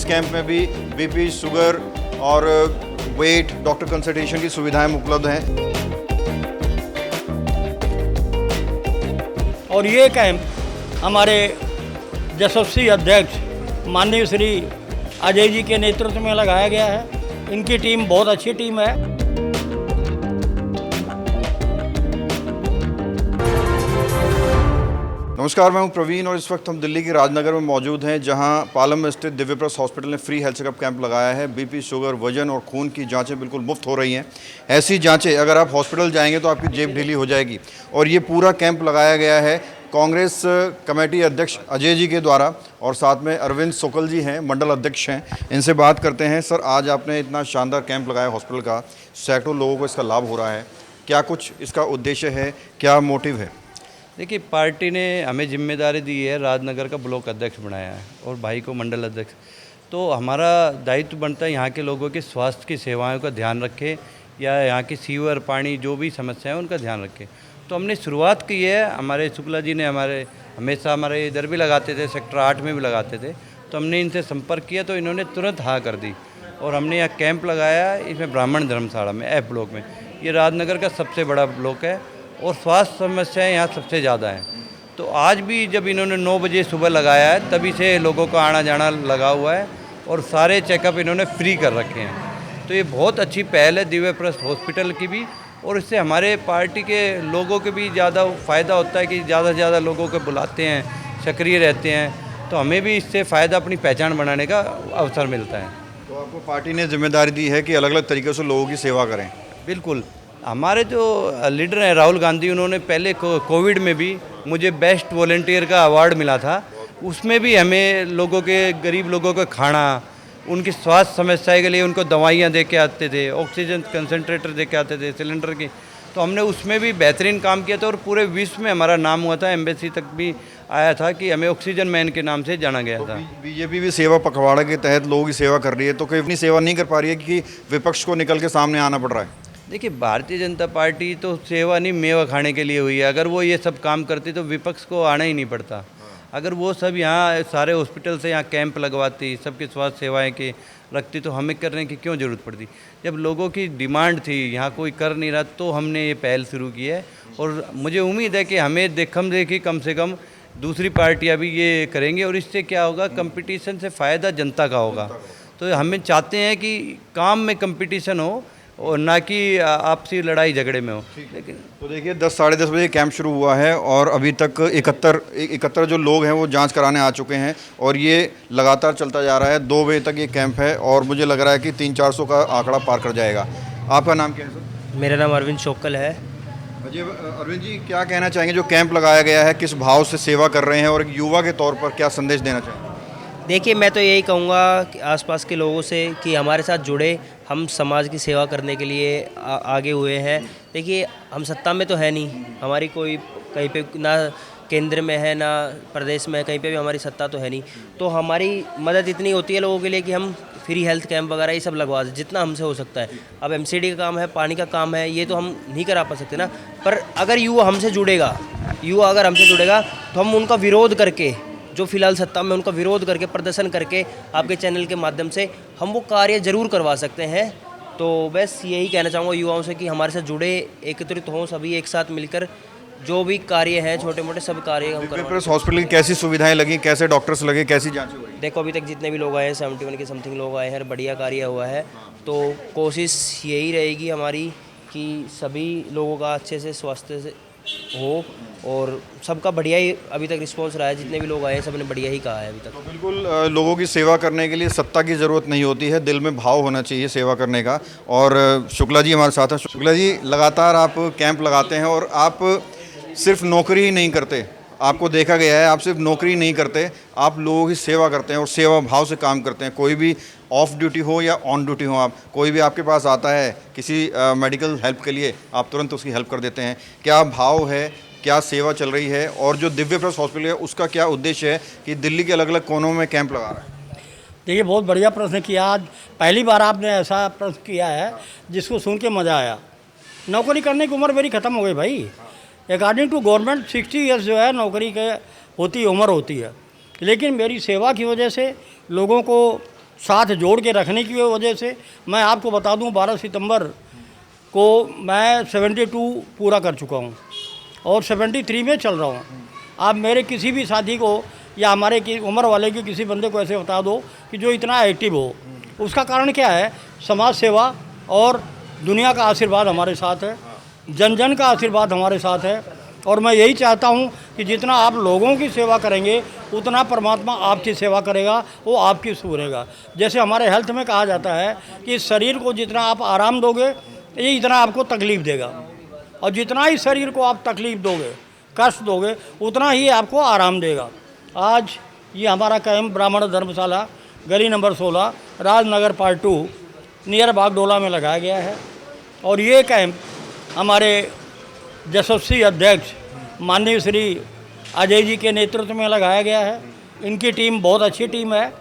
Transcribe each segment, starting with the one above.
इस कैंप में भी बीपी, शुगर और वेट, डॉक्टर कंसल्टेशन की सुविधाएं उपलब्ध हैं। और ये कैंप हमारे यशस्वी अध्यक्ष माननीय श्री अजय जी के नेतृत्व में लगाया गया है। इनकी टीम बहुत अच्छी टीम है। नमस्कार, मैं हूं प्रवीण और इस वक्त हम दिल्ली के राजनगर में मौजूद हैं, जहां पालम में स्थित दिव्यप्रस हॉस्पिटल ने फ्री हेल्थ चेकअप कैंप लगाया है। बीपी, शुगर, वजन और खून की जांचें बिल्कुल मुफ्त हो रही हैं। ऐसी जांचें अगर आप हॉस्पिटल जाएंगे तो आपकी जेब ढीली हो जाएगी। और ये पूरा कैंप लगाया गया है कांग्रेस कमेटी अध्यक्ष अजय जी के द्वारा, और साथ में अरविंद सोकल जी हैं, मंडल अध्यक्ष हैं। इनसे बात करते हैं। सर, आज आपने इतना शानदार कैंप लगाया हॉस्पिटल का, सैकड़ों लोगों को इसका लाभ हो रहा है, क्या कुछ इसका उद्देश्य है, क्या मोटिव है? देखिए, पार्टी ने हमें जिम्मेदारी दी है, राजनगर का ब्लॉक अध्यक्ष बनाया है और भाई को मंडल अध्यक्ष। तो हमारा दायित्व बनता है यहाँ के लोगों के स्वास्थ्य की सेवाओं का ध्यान रखें, या यहाँ की सीवर, पानी, जो भी समस्याएं उनका ध्यान रखें। तो हमने शुरुआत की है। हमारे शुक्ला जी ने हमेशा हमारे इधर भी लगाते थे, सेक्टर 8 में भी लगाते थे। तो हमने इनसे संपर्क किया तो इन्होंने तुरंत हाँ कर दी और हमने यहाँ कैंप लगाया। इसमें ब्राह्मण धर्मशाला में F ब्लॉक में, ये राजनगर का सबसे बड़ा ब्लॉक है और स्वास्थ्य समस्याएं यहाँ सबसे ज़्यादा हैं। तो आज भी जब इन्होंने 9 बजे सुबह लगाया है, तभी से लोगों का आना जाना लगा हुआ है और सारे चेकअप इन्होंने फ्री कर रखे हैं। तो ये बहुत अच्छी पहल है दिव्यप्रस हॉस्पिटल की भी, और इससे हमारे पार्टी के लोगों के भी ज़्यादा फ़ायदा होता है कि ज़्यादा से ज़्यादा लोगों को बुलाते हैं, सक्रिय रहते हैं। तो हमें भी इससे फ़ायदा, अपनी पहचान बनाने का अवसर मिलता है। तो आपको पार्टी ने जिम्मेदारी दी है कि अलग अलग तरीके से लोगों की सेवा करें। बिल्कुल। हमारे जो लीडर हैं राहुल गांधी, उन्होंने पहले कोविड में भी मुझे बेस्ट वॉलंटियर का अवार्ड मिला था। उसमें भी हमें लोगों के, गरीब लोगों का खाना, उनकी स्वास्थ्य समस्या के लिए उनको दवाइयाँ दे के आते थे, ऑक्सीजन कंसनट्रेटर दे के आते थे, सिलेंडर की। तो हमने उसमें भी बेहतरीन काम किया था और पूरे विश्व में हमारा नाम हुआ था। एम्बेसी तक भी आया था कि हमें ऑक्सीजन मैन के नाम से जाना गया था। बीजेपी भी सेवा पखवाड़ा के तहत लोगों की सेवा कर रही है, तो कोई अपनी सेवा नहीं कर पा रही है कि विपक्ष को निकल के सामने आना पड़ रहा है? देखिए, भारतीय जनता पार्टी तो सेवा नहीं, मेवा खाने के लिए हुई है। अगर वो ये सब काम करती तो विपक्ष को आना ही नहीं पड़ता। अगर वो सब यहाँ सारे हॉस्पिटल से यहाँ कैंप लगवाती, सबकी स्वास्थ्य सेवाएं की रखती, तो हमें करने की क्यों ज़रूरत पड़ती? जब लोगों की डिमांड थी, यहाँ कोई कर नहीं रहा, तो हमने ये पहल शुरू की है। और मुझे उम्मीद है कि हमें देखी कम से कम दूसरी पार्टियाँ भी ये करेंगी, और इससे क्या होगा, कंपटीशन से फ़ायदा जनता का होगा। तो हमें चाहते हैं कि काम में कंपटीशन हो और ना कि आपसी लड़ाई झगड़े में हो। लेकिन तो देखिए, 10 साढ़े 10 बजे कैंप शुरू हुआ है और अभी तक 71 जो लोग हैं वो जांच कराने आ चुके हैं, और ये लगातार चलता जा रहा है। 2 बजे तक ये कैंप है और मुझे लग रहा है कि 300-400 का आंकड़ा पार कर जाएगा। आपका नाम क्या है सर? मेरा नाम अरविंद सोकल है। अरविंद जी, क्या कहना चाहेंगे, जो कैंप लगाया गया है, किस भाव से सेवा कर रहे हैं और एक युवा के तौर पर क्या संदेश देना चाहेंगे? देखिए, मैं तो यही कहूँगा कि आसपास के लोगों से कि हमारे साथ जुड़े, हम समाज की सेवा करने के लिए आगे हुए हैं। देखिए, हम सत्ता में तो है नहीं, हमारी कोई कहीं पे ना केंद्र में है ना प्रदेश में है, कहीं पे भी हमारी सत्ता तो है नहीं। तो हमारी मदद इतनी होती है लोगों के लिए कि हम फ्री हेल्थ कैंप वगैरह ये सब लगवा दें जितना हमसे हो सकता है। अब MCD का काम है, पानी का काम है, ये तो हम नहीं करा पा सकते ना। पर अगर युवा हमसे जुड़ेगा तो हम उनका विरोध करके, जो फिलहाल सत्ता में, उनका विरोध करके, प्रदर्शन करके, आपके चैनल के माध्यम से हम वो कार्य जरूर करवा सकते हैं। तो बस यही कहना चाहूँगा युवाओं से कि हमारे साथ जुड़े, एकत्रित हों, सभी एक साथ मिलकर जो भी कार्य हैं, छोटे मोटे सब कार्य हम करवाएं। दिव्यप्रस हॉस्पिटल की कैसी सुविधाएं लगी, कैसे डॉक्टर्स लगे, कैसी जांच हुई? देखो, अभी तक जितने भी लोग आए हैं, 71 के समथिंग लोग आए हैं, बढ़िया कार्य हुआ है। तो कोशिश यही रहेगी हमारी कि सभी लोगों का अच्छे से स्वास्थ्य से हो, और सबका बढ़िया ही अभी तक रिस्पांस रहा है। जितने भी लोग आए हैं, सबने बढ़िया ही कहा है अभी तक। तो बिल्कुल, लोगों की सेवा करने के लिए सत्ता की ज़रूरत नहीं होती है, दिल में भाव होना चाहिए सेवा करने का। और शुक्ला जी हमारे साथ हैं। शुक्ला जी, लगातार आप कैंप लगाते हैं और आप सिर्फ नौकरी ही नहीं करते, आपको देखा गया है, आप सिर्फ नौकरी नहीं करते, आप लोगों की सेवा करते हैं और सेवा भाव से काम करते हैं। कोई भी ऑफ ड्यूटी हो या ऑन ड्यूटी हो, आप कोई भी आपके पास आता है किसी मेडिकल हेल्प के लिए, आप तुरंत उसकी हेल्प कर देते हैं। क्या भाव है, क्या सेवा चल रही है, और जो दिव्यप्रस हॉस्पिटल है उसका क्या उद्देश्य है कि दिल्ली के अलग अलग कोनों में कैंप लगा रहा है? देखिए, बहुत बढ़िया प्रश्न किया। आज पहली बार आपने ऐसा प्रश्न किया है जिसको सुन के मज़ा आया। नौकरी करने की उम्र मेरी ख़त्म हो गई भाई। अकॉर्डिंग टू गवर्नमेंट 60 ईयर्स जो है नौकरी के उम्र होती है, लेकिन मेरी सेवा की वजह से लोगों को साथ जोड़ के रखने की वजह से मैं आपको बता दूं 12 सितंबर को मैं 72 पूरा कर चुका हूं और 73 में चल रहा हूं। आप मेरे किसी भी साथी को या हमारे की उम्र वाले के किसी बंदे को ऐसे बता दो कि जो इतना एक्टिव हो, उसका कारण क्या है? समाज सेवा और दुनिया का आशीर्वाद हमारे साथ है, जन जन का आशीर्वाद हमारे साथ है। और मैं यही चाहता हूं कि जितना आप लोगों की सेवा करेंगे उतना परमात्मा आपकी सेवा करेगा, वो आपकी सुधरेगा। जैसे हमारे हेल्थ में कहा जाता है कि शरीर को जितना आप आराम दोगे ये इतना आपको तकलीफ़ देगा, और जितना ही शरीर को आप तकलीफ़ दोगे, कष्ट दोगे, उतना ही आपको आराम देगा। आज ये हमारा कैंप ब्राह्मण धर्मशाला गली number 16 Rajnagar part 2 near Bagdola में लगाया गया है। और ये कैंप हमारे यशस्वी अध्यक्ष माननीय श्री अजय जी के नेतृत्व में लगाया गया है। इनकी टीम बहुत अच्छी टीम है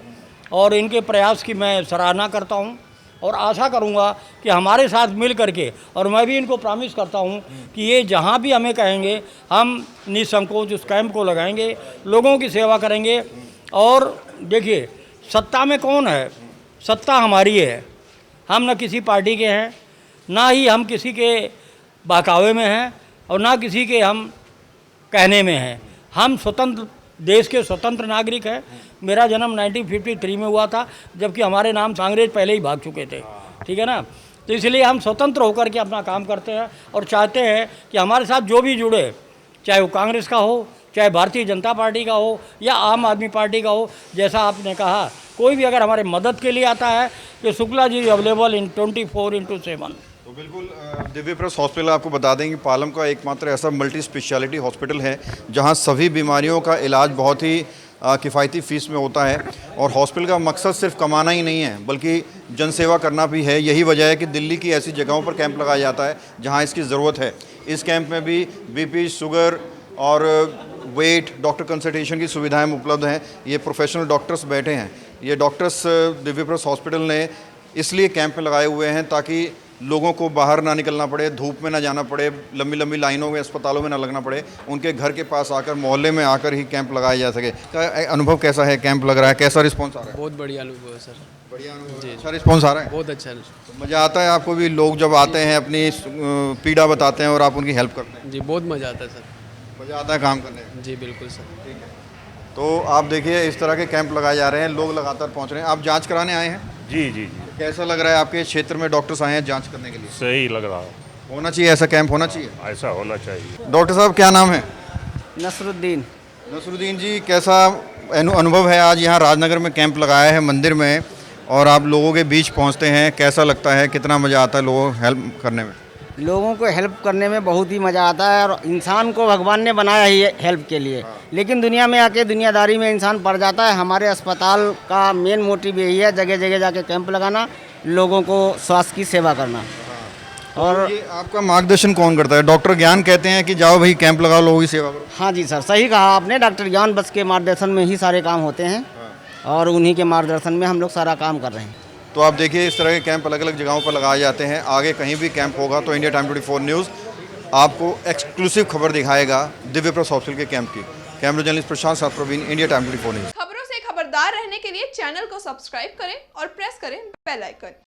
और इनके प्रयास की मैं सराहना करता हूं और आशा करूंगा कि हमारे साथ मिल करके, और मैं भी इनको प्रॉमिस करता हूं कि ये जहां भी हमें कहेंगे हम निसंकोच उस कैंप को लगाएंगे, लोगों की सेवा करेंगे। और देखिए, सत्ता में कौन है? सत्ता हमारी है। हम न किसी पार्टी के हैं, ना ही हम किसी के बहकावे में हैं और ना किसी के हम कहने में हैं। हम स्वतंत्र, देश के स्वतंत्र नागरिक हैं। मेरा जन्म 1953 में हुआ था, जबकि हमारे नाम से अंग्रेज पहले ही भाग चुके थे, ठीक है ना। तो इसलिए हम स्वतंत्र होकर के अपना काम करते हैं और चाहते हैं कि हमारे साथ जो भी जुड़े, चाहे वो कांग्रेस का हो, चाहे भारतीय जनता पार्टी का हो या आम आदमी पार्टी का हो। जैसा आपने कहा, कोई भी अगर हमारे मदद के लिए आता है तो शुक्ला जी अवेलेबल इन 24/7। तो बिल्कुल दिव्य प्रेस हॉस्पिटल आपको बता दें कि पालम का एकमात्र ऐसा मल्टी स्पेशलिटी हॉस्पिटल है जहां सभी बीमारियों का इलाज बहुत ही किफ़ायती फ़ीस में होता है। और हॉस्पिटल का मकसद सिर्फ कमाना ही नहीं है बल्कि जनसेवा करना भी है। यही वजह है कि दिल्ली की ऐसी जगहों पर कैंप लगाया जाता है जहां इसकी ज़रूरत है। इस कैंप में भी बीपी, शुगर और वेट, डॉक्टर कंसल्टेशन की सुविधाएं उपलब्ध हैं। ये प्रोफेशनल डॉक्टर्स बैठे हैं। ये डॉक्टर्स दिव्य प्रेस हॉस्पिटल ने इसलिए कैंप में लगाए हुए हैं ताकि लोगों को बाहर ना निकलना पड़े, धूप में ना जाना पड़े, लंबी लंबी लाइनों में अस्पतालों में ना लगना पड़े, उनके घर के पास आकर, मोहल्ले में आकर ही कैंप लगाया जा सके। का अनुभव कैसा है? कैंप लग रहा है, कैसा रिस्पॉन्स आ रहा है? बहुत बढ़िया अनुभव है सर। बढ़िया अनुभव है, अच्छा रिस्पॉन्स आ रहा है, बहुत अच्छा। तो मज़ा आता है आपको भी? लोग जब आते हैं अपनी पीड़ा बताते हैं और आप उनकी हेल्प करते हैं, जी बहुत मज़ा आता है सर। मज़ा आता है काम करने में? जी बिल्कुल सर। ठीक है, तो आप देखिए इस तरह के कैंप लगाए जा रहे हैं, लोग लगातार पहुँच रहे हैं। आप जाँच कराने आए हैं? जी जी जी, कैसा लग रहा है? आपके क्षेत्र में डॉक्टर्स आए हैं जांच करने के लिए? सही लग रहा है, होना चाहिए, ऐसा कैंप होना चाहिए। ऐसा होना चाहिए। डॉक्टर साहब क्या नाम है? नसरुद्दीन। नसरुद्दीन जी, कैसा अनुभव है? आज यहाँ राजनगर में कैंप लगाया है मंदिर में और आप लोगों के बीच पहुँचते हैं, कैसा लगता है? कितना मज़ा आता है लोगों को हेल्प करने में? लोगों को हेल्प करने में बहुत ही मज़ा आता है और इंसान को भगवान ने बनाया ही है हेल्प के लिए, लेकिन दुनिया में आके दुनियादारी में इंसान पड़ जाता है। हमारे अस्पताल का मेन मोटिव यही है, जगह जगह जाके कैंप लगाना, लोगों को स्वास्थ्य की सेवा करना। और ये आपका मार्गदर्शन कौन करता है? डॉक्टर ज्ञान कहते हैं कि जाओ भाई कैंप लगाओ, लोगों की सेवा करो। हाँ जी सर, सही कहा आपने। डॉक्टर ज्ञान बस के मार्गदर्शन में ही सारे काम होते हैं और उन्हीं के मार्गदर्शन में हम लोग सारा काम कर रहे हैं। तो आप देखिए इस तरह के कैंप अलग अलग जगहों पर लगाए जाते हैं। आगे कहीं भी कैंप होगा तो इंडिया टाइम 24 न्यूज़ आपको एक्सक्लूसिव खबर दिखाएगा दिव्य प्रेस हॉस्पिटल के कैंप की। कैमरा जर्नलिस्ट प्रशांत साथ प्रवीण, इंडिया टाइम 24 न्यूज़। खबरों से खबरदार रहने के लिए चैनल को सब्सक्राइब करें और प्रेस करें बेल आइकन।